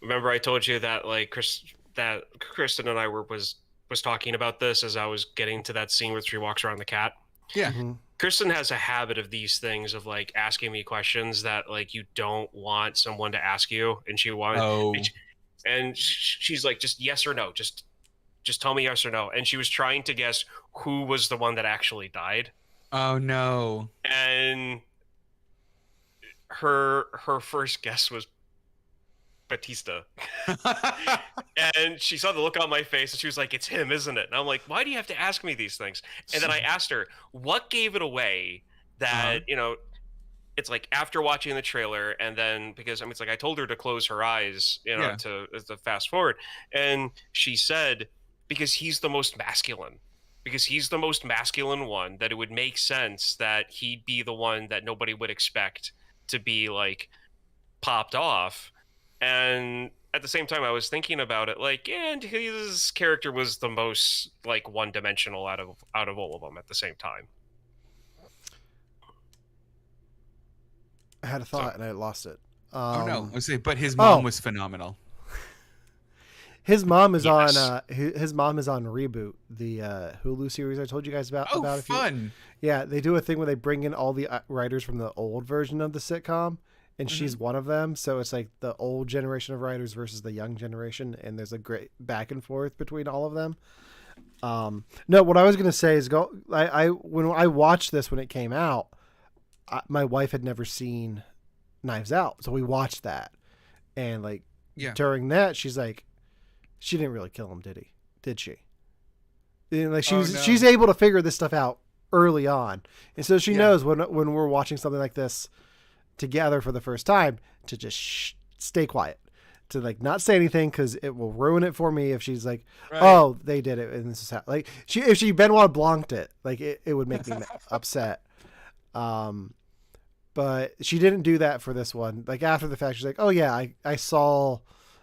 remember I told you that like Kristen and I was talking about this as I was getting to that scene where she walks around the cat. Yeah. Kristen has a habit of these things of like asking me questions that like you don't want someone to ask you, and she wanted, and she's like, just yes or no, just tell me yes or no. And she was trying to guess who was the one that actually died. Oh no. And her first guess was Batista. And she saw the look on my face and she was like, it's him, isn't it? And I'm like, why do you have to ask me these things? And then I asked her, what gave it away that, it's like after watching the trailer, and then because it's like I told her to close her eyes, to fast forward. And she said, because he's the most masculine. Because he's the most masculine one, that it would make sense that he'd be the one that nobody would expect to be like popped off. And at the same time, I was thinking about it, like, and his character was the most like one-dimensional out of all of them at the same time. I had a thought and I lost it. Oh no! I was saying, but his mom was phenomenal. His mom is on. His mom is on Reboot, the Hulu series I told you guys about. Oh, about fun! Yeah, they do a thing where they bring in all the writers from the old version of the sitcom, and she's one of them. So it's like the old generation of writers versus the young generation, and there's a great back and forth between all of them. No, what I was gonna say is when I watched this when it came out, my wife had never seen Knives Out, so we watched that, and like during that, she's like, she didn't really kill him, did she? And like she's able to figure this stuff out early on, and so she knows when we're watching something like this together for the first time to just stay quiet, to like not say anything because it will ruin it for me if she's like, oh, they did it and this is how, like if she Benoit Blanc'd it, like it would make me upset. But she didn't do that for this one. Like after the fact, she's like, oh yeah,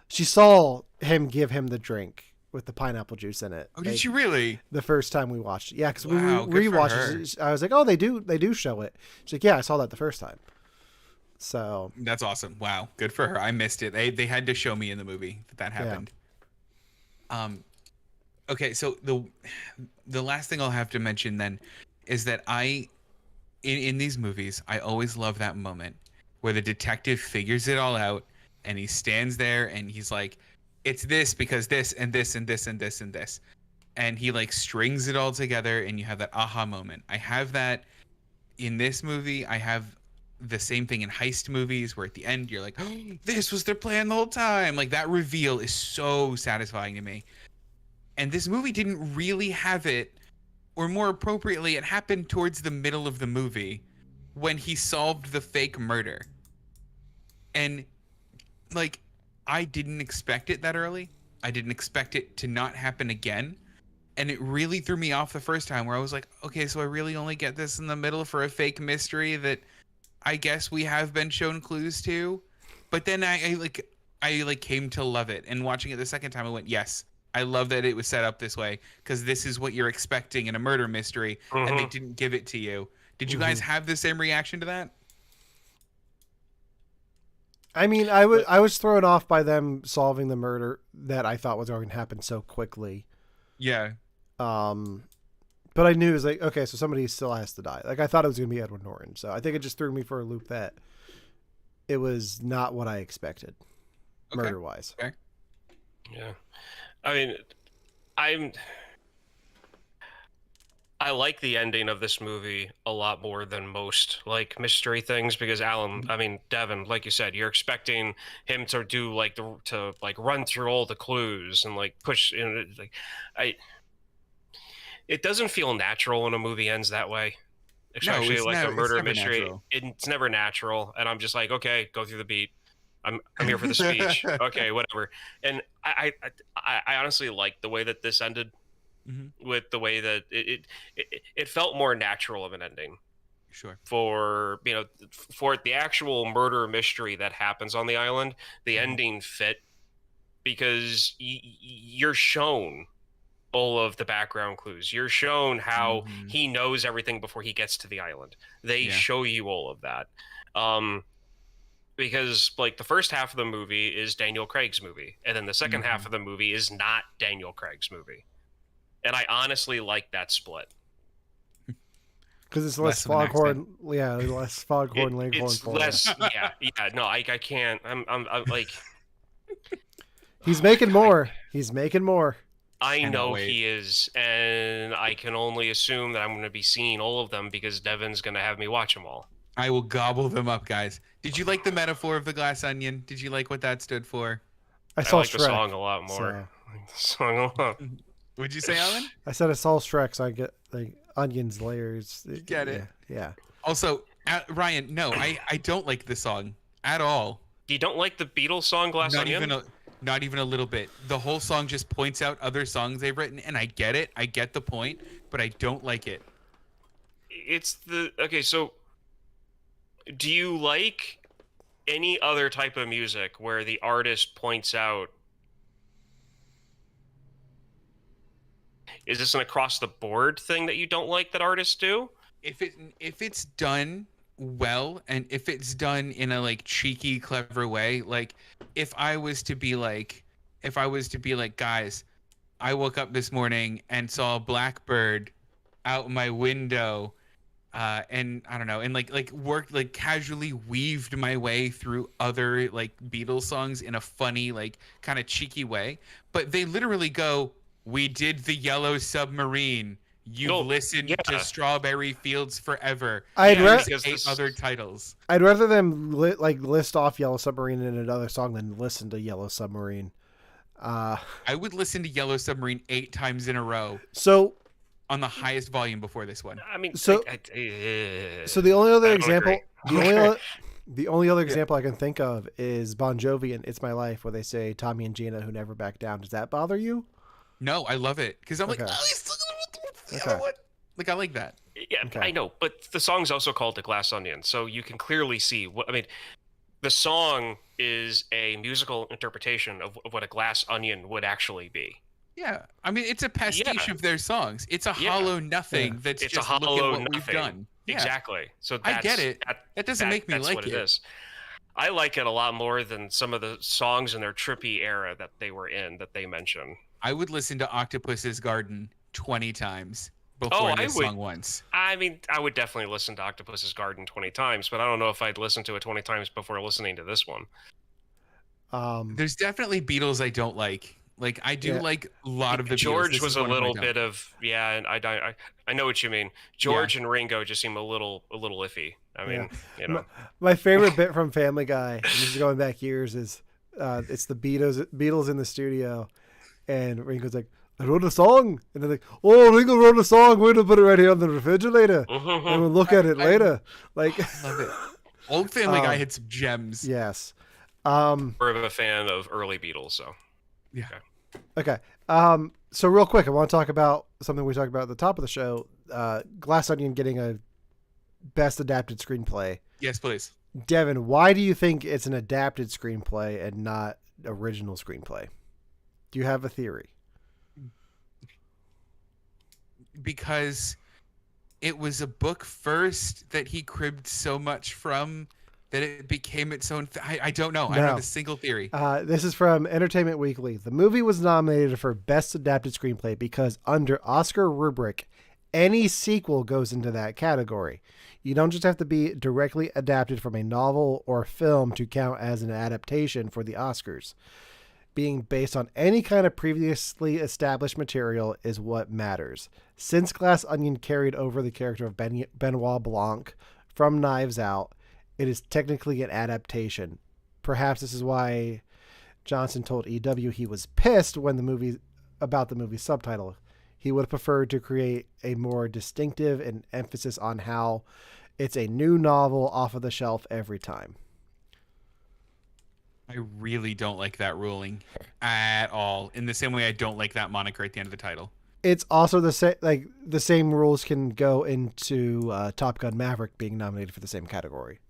she saw him give him the drink with the pineapple juice in it. Oh, did you really? The first time we watched it. Yeah, because Wow, we good for rewatched it. I was like, oh, they do show it. She's like, yeah, I saw that the first time. So That's awesome. Wow, good for her. I missed it. They had to show me in the movie that happened. Okay, so the last thing I'll have to mention then is that in these movies, I always love that moment where the detective figures it all out and he stands there and he's like, it's this because this and this and this and this and this. And he like strings it all together and you have that aha moment. I have that in this movie. I have the same thing in heist movies where at the end you're like, oh, this was their plan the whole time. Like that reveal is so satisfying to me. And this movie didn't really have it, or more appropriately, it happened towards the middle of the movie when he solved the fake murder. And like, I didn't expect it that early. I didn't expect it to not happen again. And it really threw me off the first time where I was like, okay, so I really only get this in the middle for a fake mystery that I guess we have been shown clues to. But then I came to love it. And watching it the second time, I went, yes, I love that it was set up this way because this is what you're expecting in a murder mystery, and they didn't give it to you. Did you guys have the same reaction to that? I mean, I was thrown off by them solving the murder that I thought was going to happen so quickly. Yeah. But I knew it was like, okay, so somebody still has to die. Like I thought it was going to be Edward Norton, so I think it just threw me for a loop that it was not what I expected, murder-wise. Okay. Yeah. I mean, I like the ending of this movie a lot more than most like mystery things because Devon, like you said, you're expecting him to do like to run through all the clues and like push in it doesn't feel natural when a movie ends that way. Especially a murder mystery. Natural. It's never natural. And I'm just like, okay, go through the beat. I'm here for the speech. Okay, whatever. And I honestly like the way that this ended, with the way that it felt more natural of an ending. Sure. For the actual murder mystery that happens on the island, the ending fit because you're shown all of the background clues. You're shown how he knows everything before he gets to the island. They show you all of that. Because like the first half of the movie is Daniel Craig's movie, and then the second half of the movie is not Daniel Craig's movie. And I honestly like that split. Because it's less foghorn, less foghorn leghorn. It's less, no, I can't. I'm like, he's making more. He's making more. I know he is, and I can only assume that I'm going to be seeing all of them because Devon's going to have me watch them all. I will gobble them up, guys. Did you like the metaphor of the glass onion? Did you like what that stood for? I saw like Shrek, the song a lot more. So. I like the song a lot. Would you say, Alan? I said I saw Shrek, so I get like onions layers. Get it? Yeah. Also, Ryan, no, I don't like the song at all. You don't like the Beatles song Glass Onion? Not even a little bit. The whole song just points out other songs they've written, and I get it. I get the point, but I don't like it. So do you like any other type of music where the artist points out? Is this an across the board thing that you don't like that artists do? If it's done well, and if it's done in a like cheeky, clever way, like if I was to be like, guys, I woke up this morning and saw a blackbird out my window, and I don't know, and worked casually weaved my way through other like Beatles songs in a funny, like kind of cheeky way, but they literally go, "We did the Yellow Submarine. You've listened to Strawberry Fields Forever." I'd other titles. I'd rather them list off Yellow Submarine in another song than listen to Yellow Submarine. I would listen to Yellow Submarine 8 times in a row. So on the highest volume before this one. I mean, so the only other example, the only other example I can think of is Bon Jovi and "It's My Life," where they say Tommy and Gina who never back down. Does that bother you? No, I love it because I'm like, I like that. Yeah, okay. I know, but the song's also called "The Glass Onion," so you can clearly see what I mean. The song is a musical interpretation of what a glass onion would actually be. Yeah, I mean, it's a pastiche of their songs. It's a hollow nothing that's it's just a look at hollow what nothing. we've done. Yeah. Exactly. So I get it. That doesn't make me that's like what it. it is. I like it a lot more than some of the songs in their trippy era that they were in that they mention. I would listen to Octopus's Garden 20 times before this song once. I mean, I would definitely listen to Octopus's Garden 20 times, but I don't know if I'd listen to it 20 times before listening to this one. There's definitely Beatles I don't like. Like, I do like a lot of the George Beatles. was a little bit of, and I know what you mean. George and Ringo just seem a little iffy. I mean, you know. My favorite bit from Family Guy, and this is going back years, is it's the Beatles in the studio, and Ringo's like, I wrote a song, and they're like, oh, Ringo wrote a song, we're gonna put it right here on the refrigerator, and we'll look at it later. Like, love it. Old Family Guy had some gems. Yes. More of a fan of early Beatles, so. Yeah. Okay. So real quick, I want to talk about something we talked about at the top of the show. Glass Onion getting a best adapted screenplay. Yes, please. Devon, why do you think it's an adapted screenplay and not original screenplay? Do you have a theory? Because it was a book first that he cribbed so much from that it became its own. I don't know. I don't have a single theory. This is from Entertainment Weekly. The movie was nominated for Best Adapted Screenplay because under Oscar rubric, any sequel goes into that category. You don't just have to be directly adapted from a novel or film to count as an adaptation for the Oscars. Being based on any kind of previously established material is what matters. Since Glass Onion carried over the character of Benoit Blanc from Knives Out, it is technically an adaptation. Perhaps this is why Johnson told EW he was pissed when about the movie's subtitle. He would have preferred to create a more distinctive and emphasis on how it's a new novel off of the shelf every time. I really don't like that ruling at all. In the same way I don't like that moniker at the end of the title. It's also the same rules can go into Top Gun Maverick being nominated for the same category.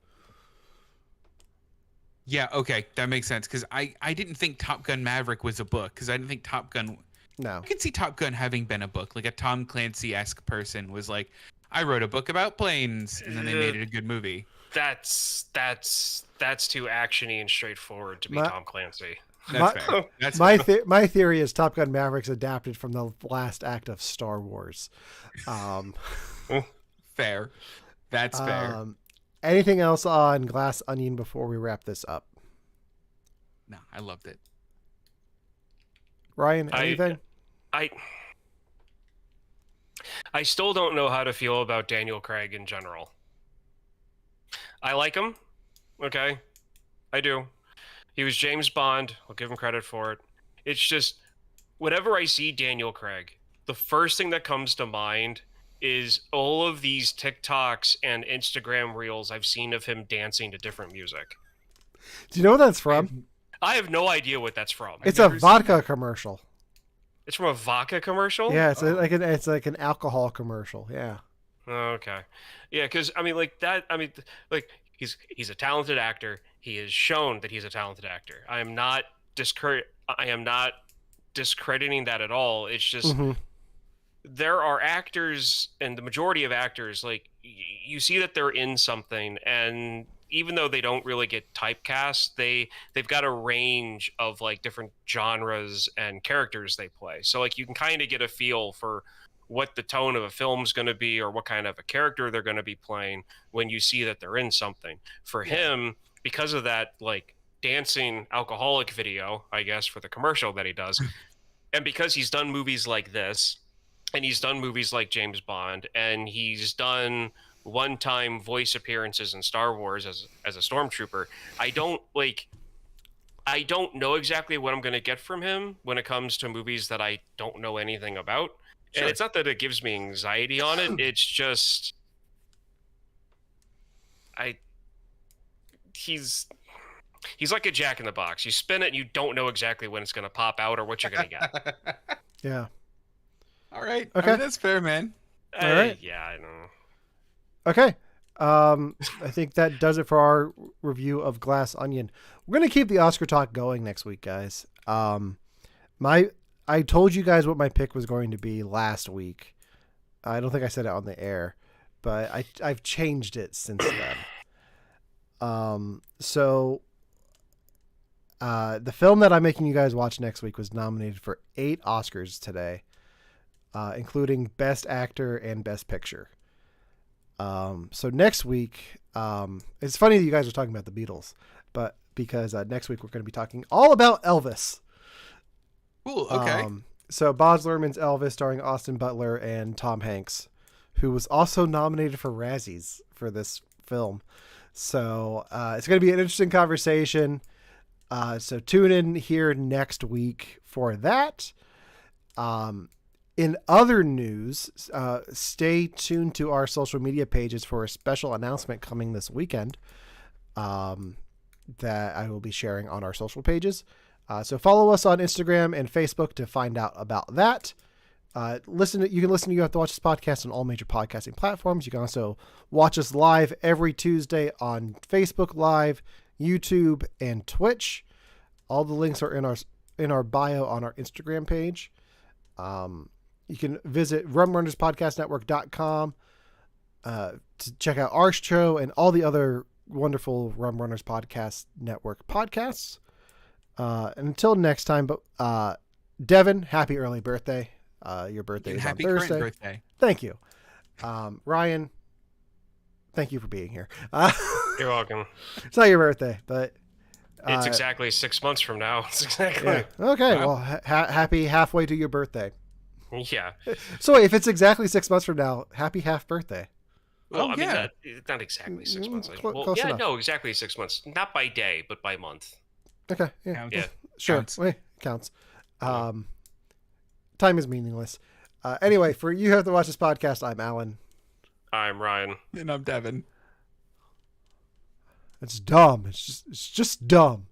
Yeah, okay, that makes sense. Because I didn't think Top Gun Maverick was a book. Because I didn't think Top Gun... No. I could see Top Gun having been a book. Like a Tom Clancy-esque person was like, I wrote a book about planes. And then they made it a good movie. That's too actiony and straightforward to be Tom Clancy. That's fair. That's fair. My theory is Top Gun Maverick's adapted from the last act of Star Wars. Fair. That's fair. Anything else on Glass Onion before we wrap this up? No, I loved it. Ryan, anything? I still don't know how to feel about Daniel Craig in general. I like him. Okay. I do. He was James Bond. I'll give him credit for it. It's just, whenever I see Daniel Craig, the first thing that comes to mind is all of these TikToks and Instagram reels I've seen of him dancing to different music. Do you know what that's from? I have no idea what that's from. It's a vodka commercial. It's from a vodka commercial? Yeah, it's like an alcohol commercial. Yeah. Okay. Yeah, because I mean, like that. I mean, like he's a talented actor. He has shown that he's a talented actor. I am not discrediting that at all. It's just there are actors, and the majority of actors, like you see that they're in something, and even though they don't really get typecast, they've got a range of like different genres and characters they play. So like you can kind of get a feel for what the tone of a film's going to be or what kind of a character they're going to be playing when you see that they're in something. For him, because of that like dancing alcoholic video, I guess, for the commercial that he does, and because he's done movies like this, and he's done movies like James Bond, and he's done one-time voice appearances in Star Wars as a stormtrooper, I don't know exactly what I'm going to get from him when it comes to movies that I don't know anything about. Sure. And it's not that it gives me anxiety on it. It's just he's like a Jack in the Box. You spin it and you don't know exactly when it's going to pop out or what you're going to get. Yeah. All right. Okay. I mean, that's fair, man. All right. Yeah, I know. Okay. I think that does it for our review of Glass Onion. We're going to keep the Oscar talk going next week, guys. I told you guys what my pick was going to be last week. I don't think I said it on the air, but I've changed it since then. So the film that I'm making you guys watch next week was nominated for 8 Oscars today, including Best Actor and Best Picture. So next week, it's funny that you guys are talking about the Beatles, but because next week we're going to be talking all about Elvis. Cool. Okay. So Baz Luhrmann's Elvis, starring Austin Butler and Tom Hanks, who was also nominated for Razzies for this film. So it's going to be an interesting conversation. So tune in here next week for that. In other news, stay tuned to our social media pages for a special announcement coming this weekend that I will be sharing on our social pages. So follow us on Instagram and Facebook to find out about that. You can listen to You Have to Watch This podcast on all major podcasting platforms. You can also watch us live every Tuesday on Facebook Live, YouTube, and Twitch. All the links are in our bio on our Instagram page. You can visit rumrunnerspodcastnetwork.com to check out our show and all the other wonderful Rum Runners Podcast Network podcasts. Until next time, but Devon, happy early birthday. Your birthday is on Thursday. Current birthday. Thank you. Ryan, thank you for being here. You're welcome. It's not your birthday, but it's exactly 6 months from now. It's exactly. Yeah. Okay. Wow. Well, happy halfway to your birthday. Yeah. So if it's exactly 6 months from now, happy half birthday. Well, I mean, not exactly 6 months. Close enough. No, exactly 6 months. Not by day, but by month. Okay. Yeah. Yeah. Sure. Counts. Wait, counts. Time is meaningless. Anyway, for You Have to Watch This podcast, I'm Alan. I'm Ryan. And I'm Devon. It's dumb. It's just dumb.